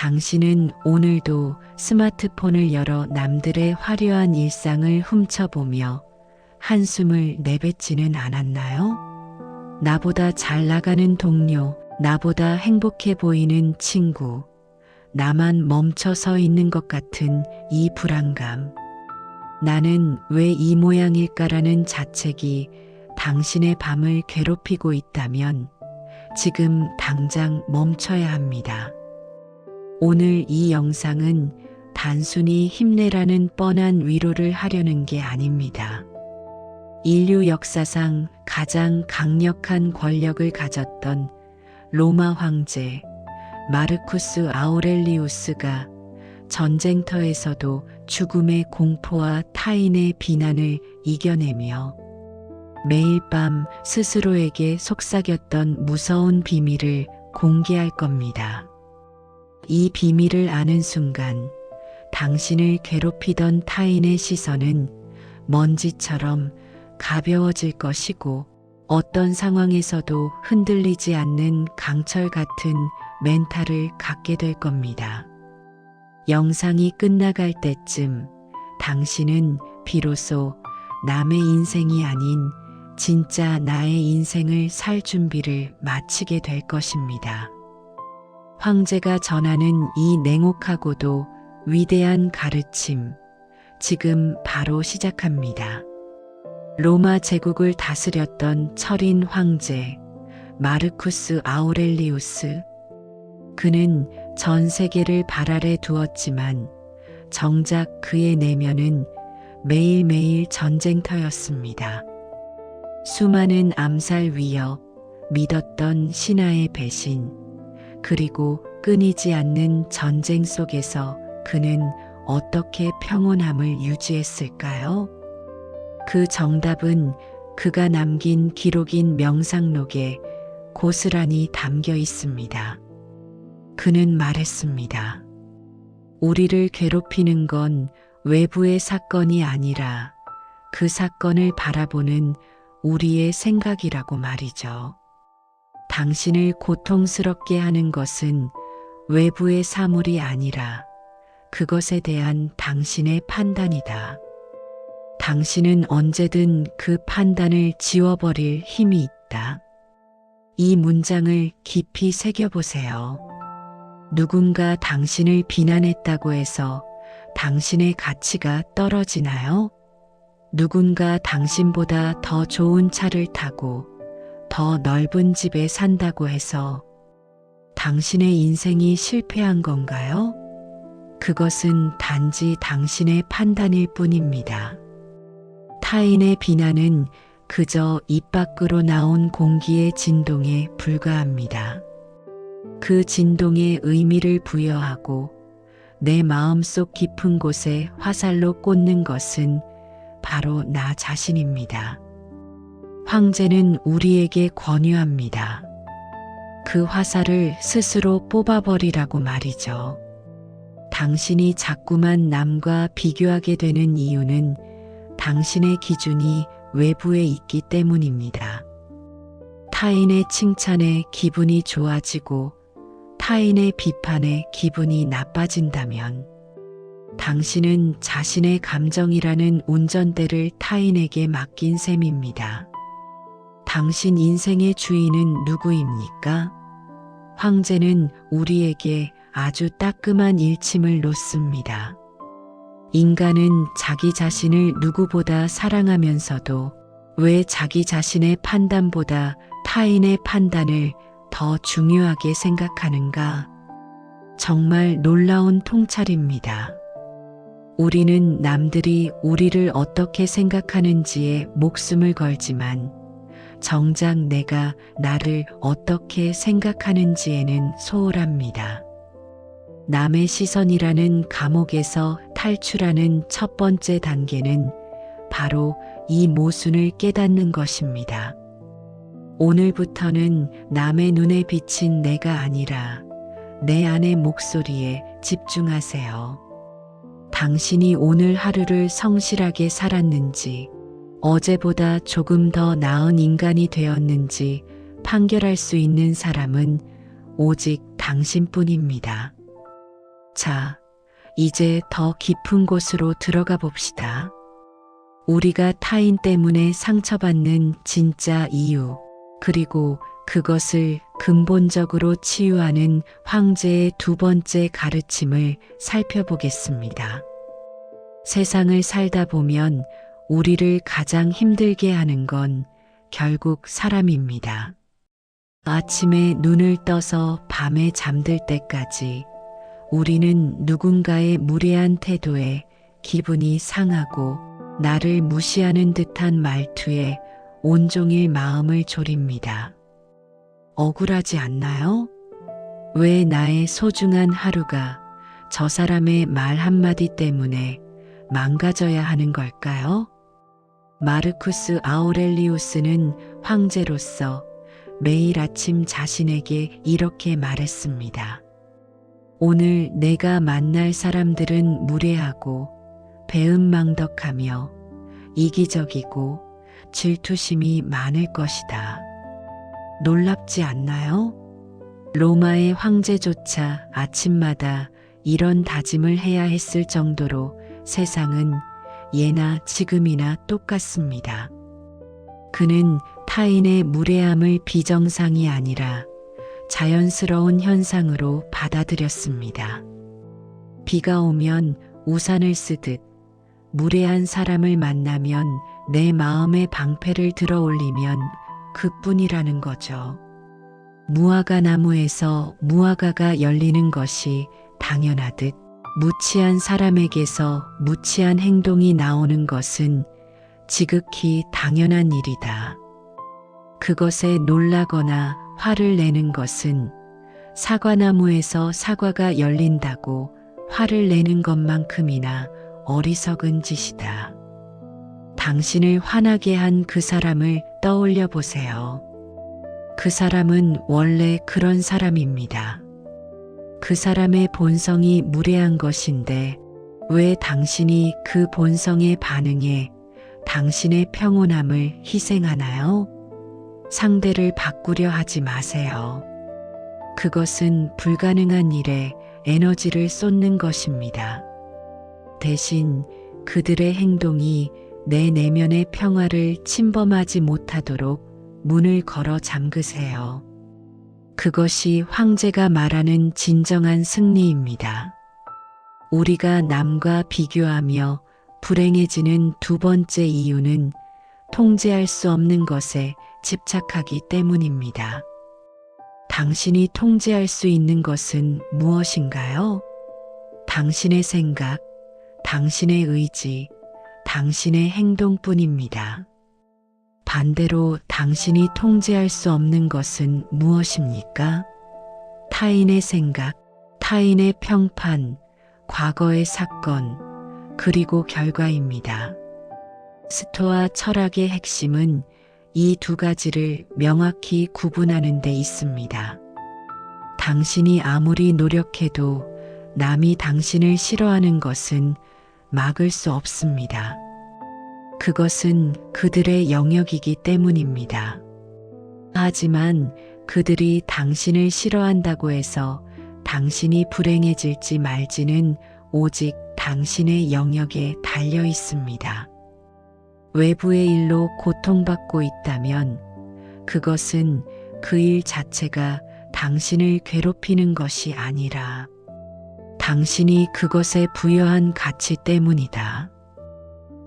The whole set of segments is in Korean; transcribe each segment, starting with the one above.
당신은 오늘도 스마트폰을 열어 남들의 화려한 일상을 훔쳐보며 한숨을 내뱉지는 않았나요? 나보다 잘 나가는 동료, 나보다 행복해 보이는 친구, 나만 멈춰 서 있는 것 같은 이 불안감. 나는 왜 이 모양일까라는 자책이 당신의 밤을 괴롭히고 있다면 지금 당장 멈춰야 합니다. 오늘 이 영상은 단순히 힘내라는 뻔한 위로를 하려는 게 아닙니다. 인류 역사상 가장 강력한 권력을 가졌던 로마 황제 마르쿠스 아우렐리우스가 전쟁터에서도 죽음의 공포와 타인의 비난을 이겨내며 매일 밤 스스로에게 속삭였던 무서운 비밀을 공개할 겁니다. 이 비밀을 아는 순간 당신을 괴롭히던 타인의 시선은 먼지처럼 가벼워질 것이고 어떤 상황에서도 흔들리지 않는 강철 같은 멘탈을 갖게 될 겁니다. 영상이 끝나갈 때쯤 당신은 비로소 남의 인생이 아닌 진짜 나의 인생을 살 준비를 마치게 될 것입니다. 황제가 전하는 이 냉혹하고도 위대한 가르침, 지금 바로 시작합니다. 로마 제국을 다스렸던 철인 황제 마르쿠스 아우렐리우스. 그는 전 세계를 발 아래 두었지만 정작 그의 내면은 매일매일 전쟁터였습니다. 수많은 암살 위협, 믿었던 신하의 배신, 그리고 끊이지 않는 전쟁 속에서 그는 어떻게 평온함을 유지했을까요? 그 정답은 그가 남긴 기록인 명상록에 고스란히 담겨 있습니다. 그는 말했습니다. 우리를 괴롭히는 건 외부의 사건이 아니라 그 사건을 바라보는 우리의 생각이라고 말이죠. 당신을 고통스럽게 하는 것은 외부의 사물이 아니라 그것에 대한 당신의 판단이다. 당신은 언제든 그 판단을 지워버릴 힘이 있다. 이 문장을 깊이 새겨보세요. 누군가 당신을 비난했다고 해서 당신의 가치가 떨어지나요? 누군가 당신보다 더 좋은 차를 타고 더 넓은 집에 산다고 해서 당신의 인생이 실패한 건가요? 그것은 단지 당신의 판단일 뿐입니다. 타인의 비난은 그저 입 밖으로 나온 공기의 진동에 불과합니다. 그 진동에 의미를 부여하고 내 마음속 깊은 곳에 화살로 꽂는 것은 바로 나 자신입니다. 황제는 우리에게 권유합니다. 그 화살을 스스로 뽑아버리라고 말이죠. 당신이 자꾸만 남과 비교하게 되는 이유는 당신의 기준이 외부에 있기 때문입니다. 타인의 칭찬에 기분이 좋아지고 타인의 비판에 기분이 나빠진다면 당신은 자신의 감정이라는 운전대를 타인에게 맡긴 셈입니다. 당신 인생의 주인은 누구입니까? 황제는 우리에게 아주 따끔한 일침을 놓습니다. 인간은 자기 자신을 누구보다 사랑하면서도 왜 자기 자신의 판단보다 타인의 판단을 더 중요하게 생각하는가? 정말 놀라운 통찰입니다. 우리는 남들이 우리를 어떻게 생각하는지에 목숨을 걸지만 정작 내가 나를 어떻게 생각하는지에는 소홀합니다. 남의 시선이라는 감옥에서 탈출하는 첫 번째 단계는 바로 이 모순을 깨닫는 것입니다. 오늘부터는 남의 눈에 비친 내가 아니라 내 안의 목소리에 집중하세요. 당신이 오늘 하루를 성실하게 살았는지, 어제보다 조금 더 나은 인간이 되었는지 판결할 수 있는 사람은 오직 당신뿐입니다. 자, 이제 더 깊은 곳으로 들어가 봅시다. 우리가 타인 때문에 상처받는 진짜 이유, 그리고 그것을 근본적으로 치유하는 황제의 두 번째 가르침을 살펴보겠습니다. 세상을 살다 보면 우리를 가장 힘들게 하는 건 결국 사람입니다. 아침에 눈을 떠서 밤에 잠들 때까지 우리는 누군가의 무례한 태도에 기분이 상하고 나를 무시하는 듯한 말투에 온종일 마음을 졸입니다. 억울하지 않나요? 왜 나의 소중한 하루가 저 사람의 말 한마디 때문에 망가져야 하는 걸까요? 마르쿠스 아우렐리우스는 황제로서 매일 아침 자신에게 이렇게 말했습니다. 오늘 내가 만날 사람들은 무례하고 배은망덕하며 이기적이고 질투심이 많을 것이다. 놀랍지 않나요? 로마의 황제조차 아침마다 이런 다짐을 해야 했을 정도로 세상은 예나 지금이나 똑같습니다. 그는 타인의 무례함을 비정상이 아니라 자연스러운 현상으로 받아들였습니다. 비가 오면 우산을 쓰듯 무례한 사람을 만나면 내 마음의 방패를 들어 올리면 그뿐이라는 거죠. 무화과 나무에서 무화과가 열리는 것이 당연하듯 무치한 사람에게서 무치한 행동이 나오는 것은 지극히 당연한 일이다. 그것에 놀라거나 화를 내는 것은 사과나무에서 사과가 열린다고 화를 내는 것만큼이나 어리석은 짓이다. 당신을 화나게 한 그 사람을 떠올려 보세요. 그 사람은 원래 그런 사람입니다. 그 사람의 본성이 무례한 것인데 왜 당신이 그 본성에 반응해 당신의 평온함을 희생하나요? 상대를 바꾸려 하지 마세요. 그것은 불가능한 일에 에너지를 쏟는 것입니다. 대신 그들의 행동이 내 내면의 평화를 침범하지 못하도록 문을 걸어 잠그세요. 그것이 황제가 말하는 진정한 승리입니다. 우리가 남과 비교하며 불행해지는 두 번째 이유는 통제할 수 없는 것에 집착하기 때문입니다. 당신이 통제할 수 있는 것은 무엇인가요? 당신의 생각, 당신의 의지, 당신의 행동뿐입니다. 반대로 당신이 통제할 수 없는 것은 무엇입니까? 타인의 생각, 타인의 평판, 과거의 사건, 그리고 결과입니다. 스토아 철학의 핵심은 이 두 가지를 명확히 구분하는 데 있습니다. 당신이 아무리 노력해도 남이 당신을 싫어하는 것은 막을 수 없습니다. 그것은 그들의 영역이기 때문입니다. 하지만 그들이 당신을 싫어한다고 해서 당신이 불행해질지 말지는 오직 당신의 영역에 달려 있습니다. 외부의 일로 고통받고 있다면 그것은 그 일 자체가 당신을 괴롭히는 것이 아니라 당신이 그것에 부여한 가치 때문이다.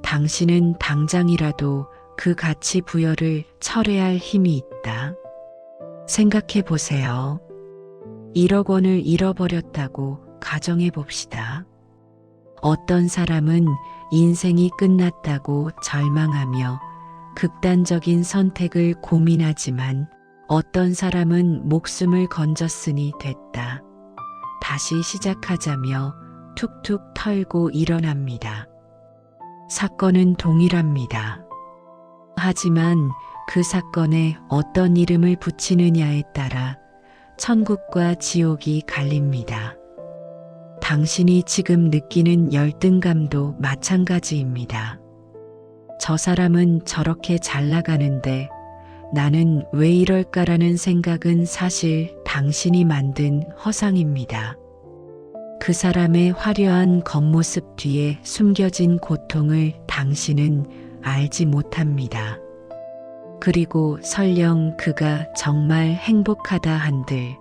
당신은 당장이라도 그 가치 부여를 철회할 힘이 있다. 생각해 보세요. 1억 원을 잃어버렸다고 가정해 봅시다. 어떤 사람은 인생이 끝났다고 절망하며 극단적인 선택을 고민하지만 어떤 사람은 목숨을 건졌으니 됐다. 다시 시작하자며 툭툭 털고 일어납니다. 사건은 동일합니다. 하지만 그 사건에 어떤 이름을 붙이느냐에 따라 천국과 지옥이 갈립니다. 당신이 지금 느끼는 열등감도 마찬가지입니다. 저 사람은 저렇게 잘 나가는데 나는 왜 이럴까라는 생각은 사실 당신이 만든 허상입니다. 그 사람의 화려한 겉모습 뒤에 숨겨진 고통을 당신은 알지 못합니다. 그리고 설령 그가 정말 행복하다 한들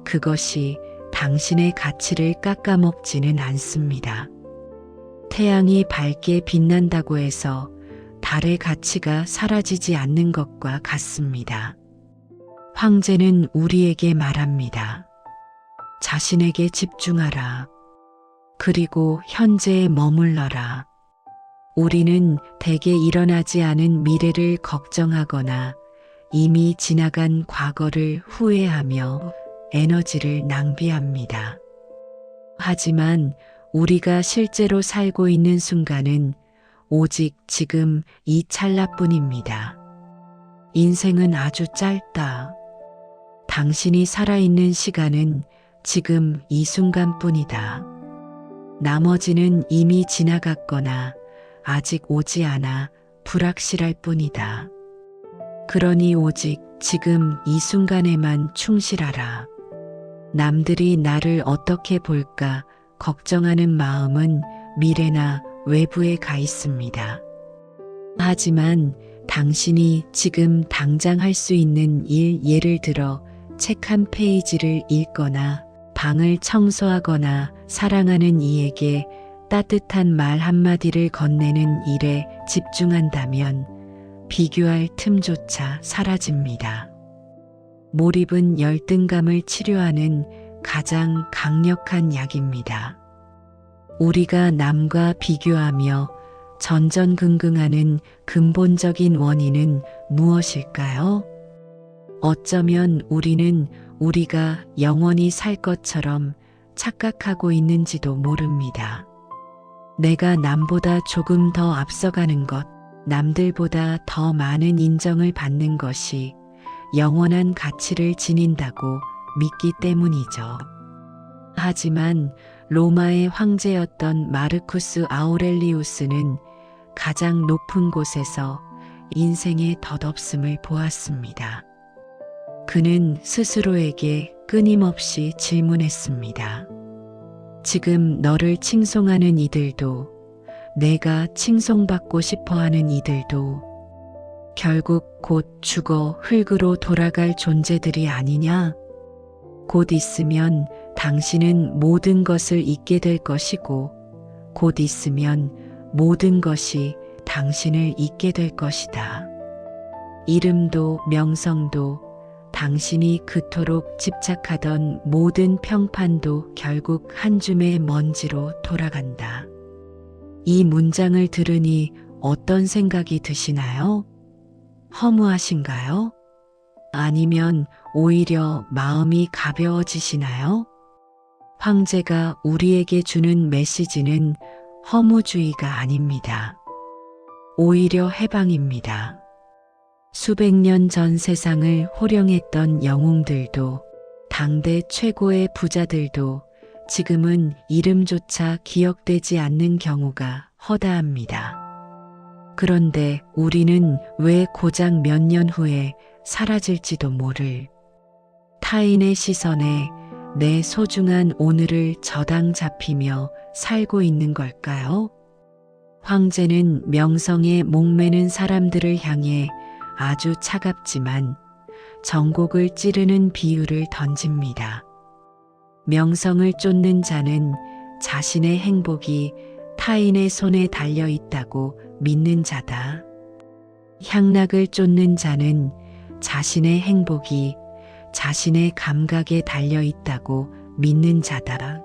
그것이 당신의 가치를 깎아먹지는 않습니다. 태양이 밝게 빛난다고 해서 달의 가치가 사라지지 않는 것과 같습니다. 황제는 우리에게 말합니다. 자신에게 집중하라. 그리고 현재에 머물러라. 우리는 대개 일어나지 않은 미래를 걱정하거나 이미 지나간 과거를 후회하며 에너지를 낭비합니다. 하지만 우리가 실제로 살고 있는 순간은 오직 지금 이 찰나뿐입니다. 인생은 아주 짧다. 당신이 살아있는 시간은 지금 이 순간뿐이다. 나머지는 이미 지나갔거나 아직 오지 않아 불확실할 뿐이다. 그러니 오직 지금 이 순간에만 충실하라. 남들이 나를 어떻게 볼까 걱정하는 마음은 미래나 외부에 가 있습니다. 하지만 당신이 지금 당장 할 수 있는 일, 예를 들어 책 한 페이지를 읽거나 방을 청소하거나 사랑하는 이에게 따뜻한 말 한마디를 건네는 일에 집중한다면 비교할 틈조차 사라집니다. 몰입은 열등감을 치료하는 가장 강력한 약입니다. 우리가 남과 비교하며 전전긍긍하는 근본적인 원인은 무엇일까요? 어쩌면 우리는 우리가 영원히 살 것처럼 착각하고 있는지도 모릅니다. 내가 남보다 조금 더 앞서가는 것, 남들보다 더 많은 인정을 받는 것이 영원한 가치를 지닌다고 믿기 때문이죠. 하지만 로마의 황제였던 마르쿠스 아우렐리우스는 가장 높은 곳에서 인생의 덧없음을 보았습니다. 그는 스스로에게 끊임없이 질문했습니다. 지금 너를 칭송하는 이들도, 내가 칭송받고 싶어하는 이들도 결국 곧 죽어 흙으로 돌아갈 존재들이 아니냐? 곧 있으면 당신은 모든 것을 잊게 될 것이고, 곧 있으면 모든 것이 당신을 잊게 될 것이다. 이름도 명성도 당신이 그토록 집착하던 모든 평판도 결국 한 줌의 먼지로 돌아간다. 이 문장을 들으니 어떤 생각이 드시나요? 허무하신가요? 아니면 오히려 마음이 가벼워지시나요? 황제가 우리에게 주는 메시지는 허무주의가 아닙니다. 오히려 해방입니다. 수백 년 전 세상을 호령했던 영웅들도, 당대 최고의 부자들도 지금은 이름조차 기억되지 않는 경우가 허다합니다. 그런데 우리는 왜 고작 몇 년 후에 사라질지도 모를 타인의 시선에 내 소중한 오늘을 저당 잡히며 살고 있는 걸까요? 황제는 명성에 목매는 사람들을 향해 아주 차갑지만 정곡을 찌르는 비유를 던집니다. 명성을 쫓는 자는 자신의 행복이 타인의 손에 달려 있다고 믿는 자다. 향락을 쫓는 자는 자신의 행복이 자신의 감각에 달려 있다고 믿는 자다.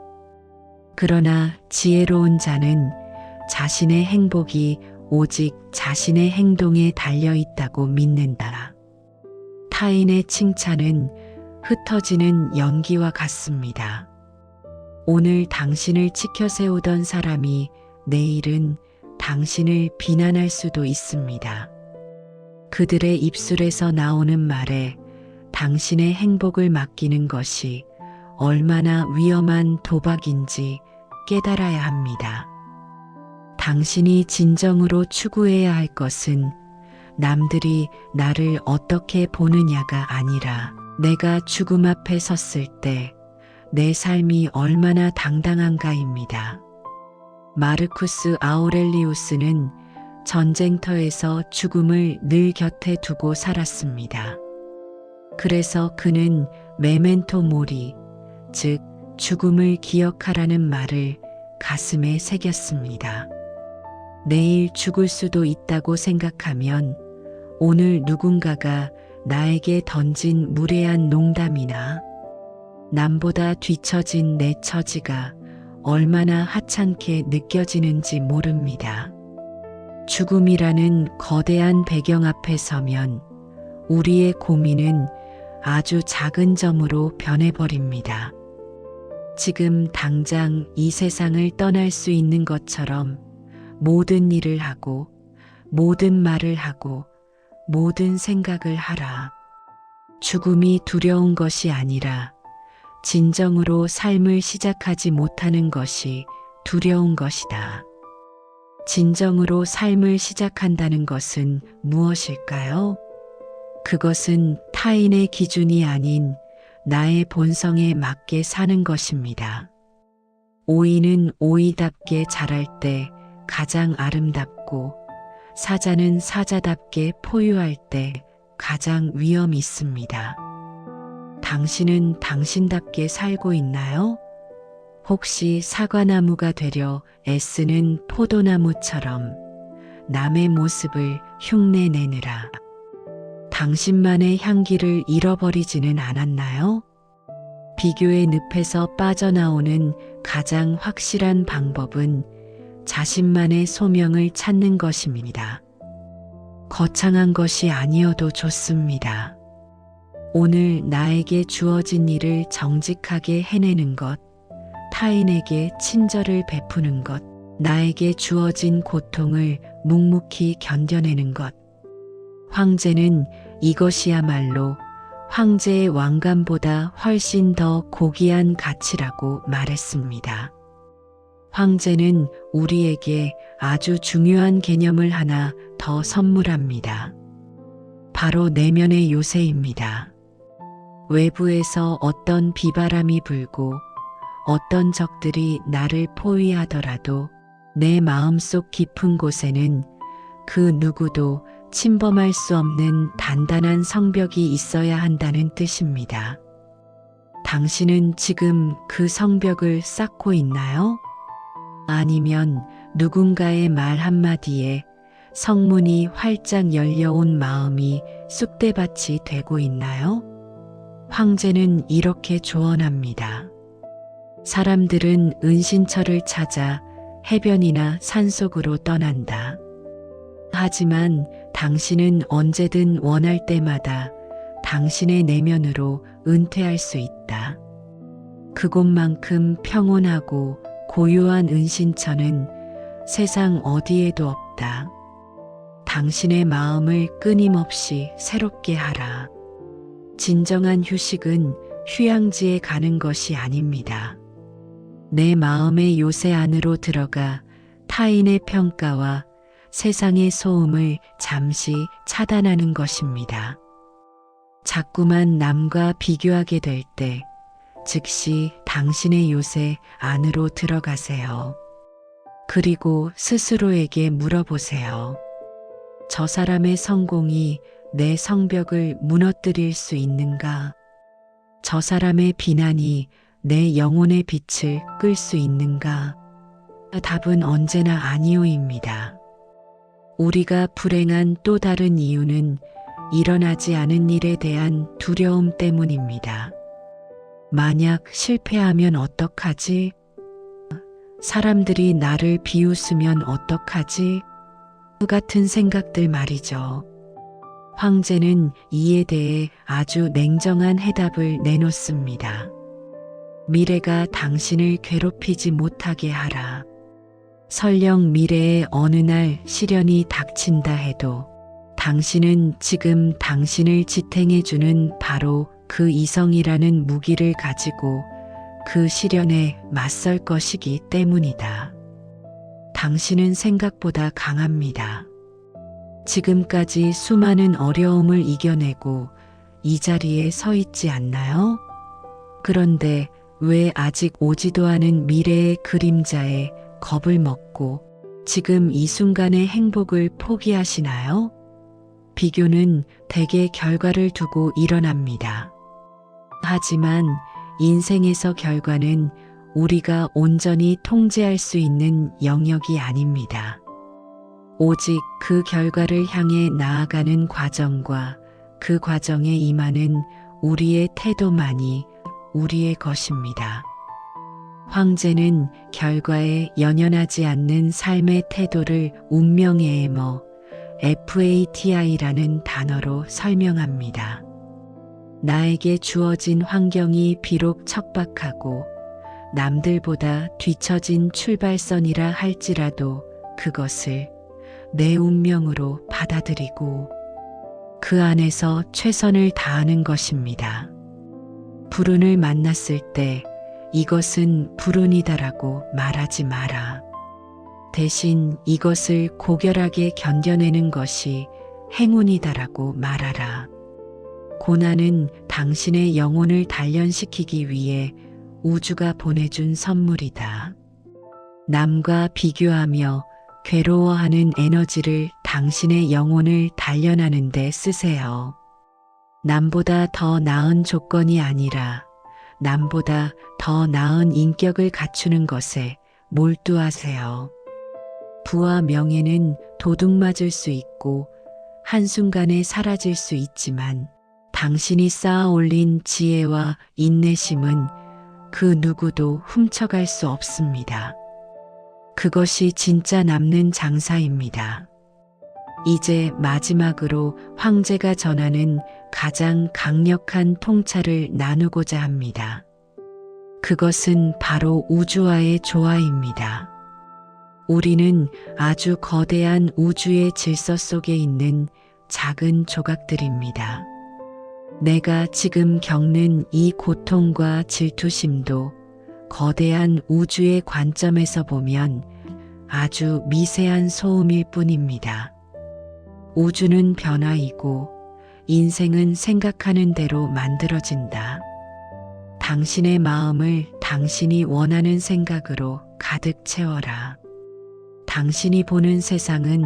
그러나 지혜로운 자는 자신의 행복이 오직 자신의 행동에 달려 있다고 믿는다. 타인의 칭찬은 흩어지는 연기와 같습니다. 오늘 당신을 지켜세우던 사람이 내일은 당신을 비난할 수도 있습니다. 그들의 입술에서 나오는 말에 당신의 행복을 맡기는 것이 얼마나 위험한 도박인지 깨달아야 합니다. 당신이 진정으로 추구해야 할 것은 남들이 나를 어떻게 보느냐가 아니라 내가 죽음 앞에 섰을 때 내 삶이 얼마나 당당한가입니다. 마르쿠스 아우렐리우스는 전쟁터에서 죽음을 늘 곁에 두고 살았습니다. 그래서 그는 메멘토 모리, 즉 죽음을 기억하라는 말을 가슴에 새겼습니다. 내일 죽을 수도 있다고 생각하면 오늘 누군가가 나에게 던진 무례한 농담이나 남보다 뒤처진 내 처지가 얼마나 하찮게 느껴지는지 모릅니다. 죽음이라는 거대한 배경 앞에 서면 우리의 고민은 아주 작은 점으로 변해버립니다. 지금 당장 이 세상을 떠날 수 있는 것처럼 모든 일을 하고 모든 말을 하고 모든 생각을 하라. 죽음이 두려운 것이 아니라 진정으로 삶을 시작하지 못하는 것이 두려운 것이다. 진정으로 삶을 시작한다는 것은 무엇일까요? 그것은 타인의 기준이 아닌 나의 본성에 맞게 사는 것입니다. 오이는 오이답게 자랄 때 가장 아름답고 사자는 사자답게 포유할 때 가장 위험이 있습니다. 당신은 당신답게 살고 있나요? 혹시 사과나무가 되려 애쓰는 포도나무처럼 남의 모습을 흉내내느라 당신만의 향기를 잃어버리지는 않았나요? 비교의 늪에서 빠져나오는 가장 확실한 방법은 자신만의 소명을 찾는 것입니다. 거창한 것이 아니어도 좋습니다. 오늘 나에게 주어진 일을 정직하게 해내는 것, 타인에게 친절을 베푸는 것, 나에게 주어진 고통을 묵묵히 견뎌내는 것. 황제는 이것이야말로 황제의 왕관보다 훨씬 더 고귀한 가치라고 말했습니다. 황제는 우리에게 아주 중요한 개념을 하나 더 선물합니다. 바로 내면의 요새입니다. 외부에서 어떤 비바람이 불고 어떤 적들이 나를 포위하더라도 내 마음속 깊은 곳에는 그 누구도 침범할 수 없는 단단한 성벽이 있어야 한다는 뜻입니다. 당신은 지금 그 성벽을 쌓고 있나요? 아니면 누군가의 말 한마디에 성문이 활짝 열려온 마음이 쑥대밭이 되고 있나요? 황제는 이렇게 조언합니다. 사람들은 은신처를 찾아 해변이나 산속으로 떠난다. 하지만 당신은 언제든 원할 때마다 당신의 내면으로 은퇴할 수 있다. 그곳만큼 평온하고 고요한 은신처는 세상 어디에도 없다. 당신의 마음을 끊임없이 새롭게 하라. 진정한 휴식은 휴양지에 가는 것이 아닙니다. 내 마음의 요새 안으로 들어가 타인의 평가와 세상의 소음을 잠시 차단하는 것입니다. 자꾸만 남과 비교하게 될 때 즉시 당신의 요새 안으로 들어가세요. 그리고 스스로에게 물어보세요. 저 사람의 성공이 내 성벽을 무너뜨릴 수 있는가? 저 사람의 비난이 내 영혼의 빛을 끌 수 있는가? 답은 언제나 아니오입니다. 우리가 불행한 또 다른 이유는 일어나지 않은 일에 대한 두려움 때문입니다. 만약 실패하면 어떡하지? 사람들이 나를 비웃으면 어떡하지? 같은 생각들 말이죠. 황제는 이에 대해 아주 냉정한 해답을 내놓습니다. 미래가 당신을 괴롭히지 못하게 하라. 설령 미래의 어느 날 시련이 닥친다 해도 당신은 지금 당신을 지탱해주는 바로 그 이성이라는 무기를 가지고 그 시련에 맞설 것이기 때문이다. 당신은 생각보다 강합니다. 지금까지 수많은 어려움을 이겨내고 이 자리에 서 있지 않나요? 그런데 왜 아직 오지도 않은 미래의 그림자에 겁을 먹고 지금 이 순간의 행복을 포기하시나요? 비교는 대개 결과를 두고 일어납니다. 하지만 인생에서 결과는 우리가 온전히 통제할 수 있는 영역이 아닙니다. 오직 그 결과를 향해 나아가는 과정과 그 과정에 임하는 우리의 태도만이 우리의 것입니다. 황제는 결과에 연연하지 않는 삶의 태도를 운명의 해머 FATI라는 단어로 설명합니다. 나에게 주어진 환경이 비록 척박하고 남들보다 뒤처진 출발선이라 할지라도 그것을 내 운명으로 받아들이고 그 안에서 최선을 다하는 것입니다. 불운을 만났을 때 이것은 불운이다라고 말하지 마라. 대신 이것을 고결하게 견뎌내는 것이 행운이다라고 말하라. 고난은 당신의 영혼을 단련시키기 위해 우주가 보내준 선물이다. 남과 비교하며 괴로워하는 에너지를 당신의 영혼을 단련하는 데 쓰세요. 남보다 더 나은 조건이 아니라 남보다 더 나은 인격을 갖추는 것에 몰두하세요. 부와 명예는 도둑맞을 수 있고 한순간에 사라질 수 있지만 당신이 쌓아 올린 지혜와 인내심은 그 누구도 훔쳐갈 수 없습니다. 그것이 진짜 남는 장사입니다. 이제 마지막으로 황제가 전하는 가장 강력한 통찰을 나누고자 합니다. 그것은 바로 우주와의 조화입니다. 우리는 아주 거대한 우주의 질서 속에 있는 작은 조각들입니다. 내가 지금 겪는 이 고통과 질투심도 거대한 우주의 관점에서 보면 아주 미세한 소음일 뿐입니다. 우주는 변화이고 인생은 생각하는 대로 만들어진다. 당신의 마음을 당신이 원하는 생각으로 가득 채워라. 당신이 보는 세상은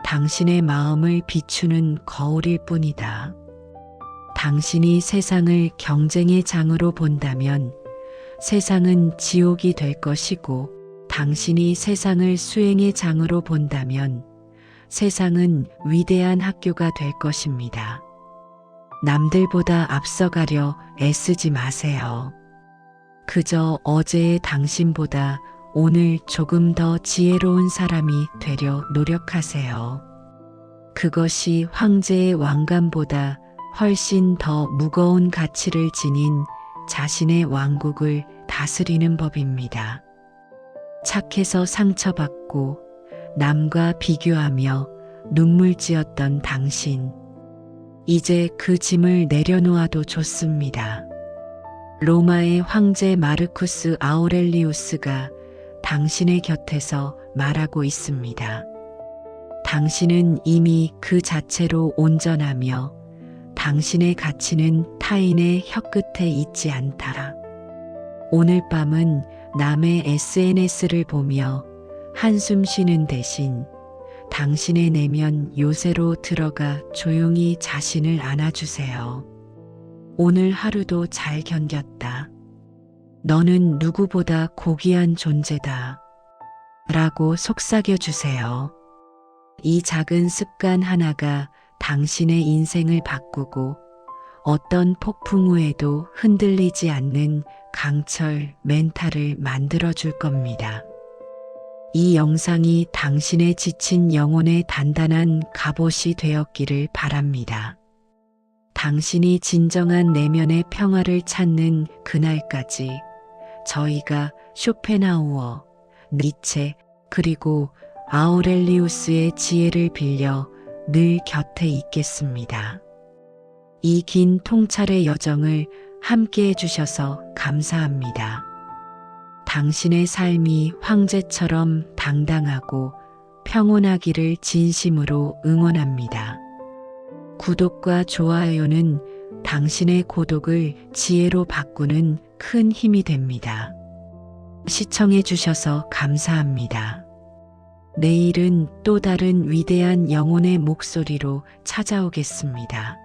당신의 마음을 비추는 거울일 뿐이다. 당신이 세상을 경쟁의 장으로 본다면 세상은 지옥이 될 것이고 당신이 세상을 수행의 장으로 본다면 세상은 위대한 학교가 될 것입니다. 남들보다 앞서가려 애쓰지 마세요. 그저 어제의 당신보다 오늘 조금 더 지혜로운 사람이 되려 노력하세요. 그것이 황제의 왕관보다 훨씬 더 무거운 가치를 지닌 자신의 왕국을 다스리는 법입니다. 착해서 상처받고 남과 비교하며 눈물지었던 당신, 이제 그 짐을 내려놓아도 좋습니다. 로마의 황제 마르쿠스 아우렐리우스가 당신의 곁에서 말하고 있습니다. 당신은 이미 그 자체로 온전하며 당신의 가치는 타인의 혀끝에 있지 않다. 오늘 밤은 남의 SNS를 보며 한숨 쉬는 대신 당신의 내면 요새로 들어가 조용히 자신을 안아주세요. 오늘 하루도 잘 견뎠다. 너는 누구보다 고귀한 존재다. 라고 속삭여 주세요. 이 작은 습관 하나가 당신의 인생을 바꾸고 어떤 폭풍 후에도 흔들리지 않는 강철 멘탈을 만들어줄 겁니다. 이 영상이 당신의 지친 영혼의 단단한 갑옷이 되었기를 바랍니다. 당신이 진정한 내면의 평화를 찾는 그날까지 저희가 쇼펜하우어, 니체, 그리고 아우렐리우스의 지혜를 빌려 늘 곁에 있겠습니다. 이 긴 통찰의 여정을 함께 해주셔서 감사합니다. 당신의 삶이 황제처럼 당당하고 평온하기를 진심으로 응원합니다. 구독과 좋아요는 당신의 고독을 지혜로 바꾸는 큰 힘이 됩니다. 시청해 주셔서 감사합니다. 내일은 또 다른 위대한 영혼의 목소리로 찾아오겠습니다.